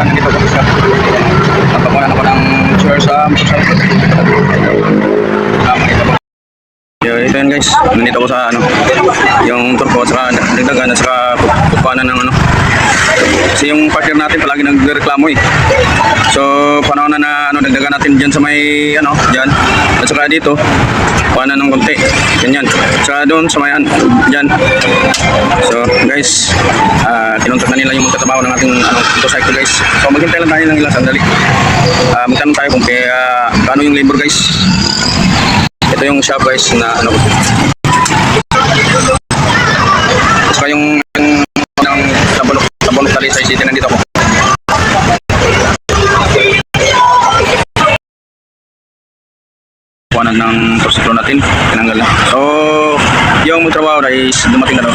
nandito ko sa napakuha ako ng chair sa motorcycle. Ito po. Ito yan guys, nandito ko sa yung turbo at saka dagdagan at saka pupuanan ng kasi yung partner natin palagi nagreklamo eh. So panahon na dagdagan natin dyan sa may dyan at saka dito puanan ng konti ganyan, saka doon sa may dyan. So guys, kinontak na nila yung magtatrabaho ng ating motorcycle guys. So maghintay lang tayo ng ilang sandali. Magtanong tayo kung paano yung labor guys. Ito yung shop guys na saka yung Tabunok Talisay City, nandito ako. Kuhanan ng prosecutor natin, tinanggal na. So yung magtrabaho na is dumating na daw.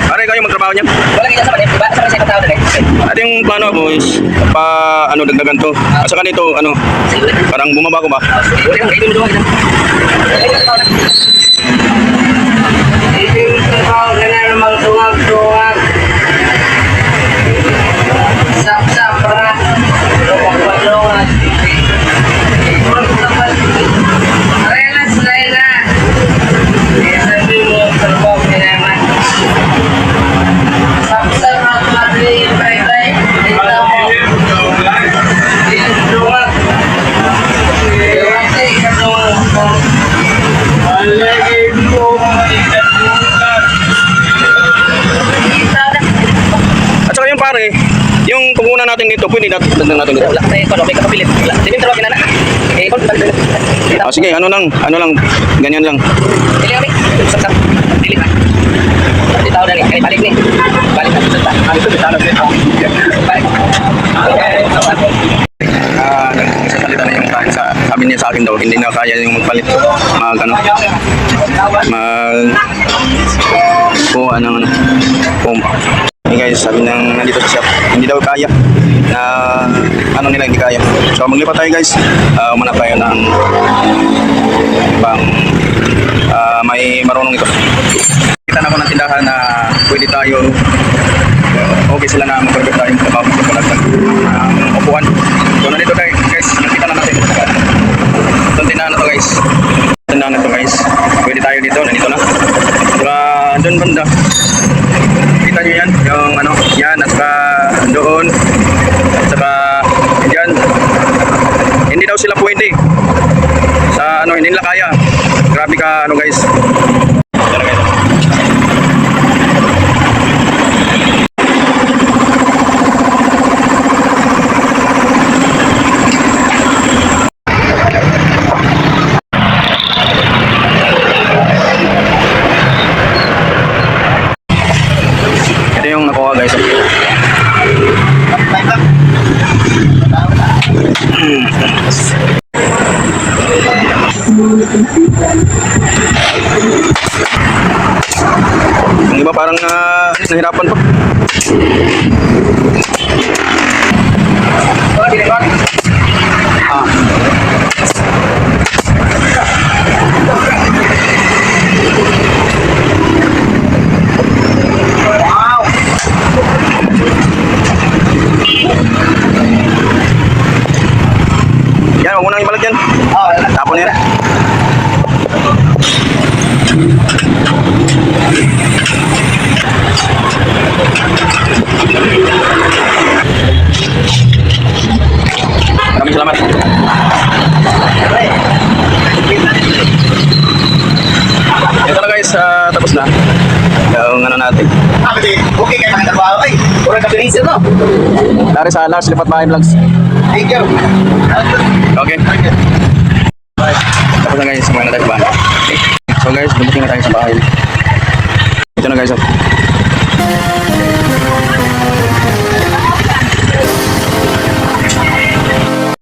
Pare, kayo magtrabaho niya? Wala kita sa manip, diba? Sa mga tao dali. At yung plano ko is dagdagan to. At saka nito, parang bumaba ko ba? Pare, yung pagmuna natin dito, pwede dagdag natin dito. Wala kasi may kapapilit. Wala. Sige, tawagin na na. Sige, ano lang, ganyan lang. Dili kami. Saksak. Dili na. Di tao na ni. Kaya balik ni. Balik na. Saksak. Balik na. Balik. Nagsasalita na yung sabi niya sa akin daw, hindi na kaya yung magpalit. Hey guys, sabi nang nandito sa shop, hindi daw kaya na nila hindi kaya. So maglipat tayo guys, umanap tayo ng may marunong ito. Kita na ako ng tindahan na pwede tayo, okay sila na mag-perfect tayo ng upuan. So nandito tayo guys, nakita na natin itong tindahan na to guys. Tindahan na to guys, pwede tayo dito, nandito na. Saka doon banda, kita nyo yan, yung yan, at saka doon, at saka yan. Hindi daw sila pwede sa hindi nila kaya. Grabe ka guys. Ito yung nakuha guys. Yung iba parang nahirapan pa. Yan, huwag mo nang ibalik yan. Tapon yan. Maraming salamat. Ito na guys, tapos na yung natin. Okay kayo trabaho. Ay, kurang kapilisan no? Dari sa Lars Lipat Bahay Vlogs. Thank you. Okay. Tapos na guys, kumain na tayo sa bahay. So guys, dumating na tayo sa bahay. Ito na guys.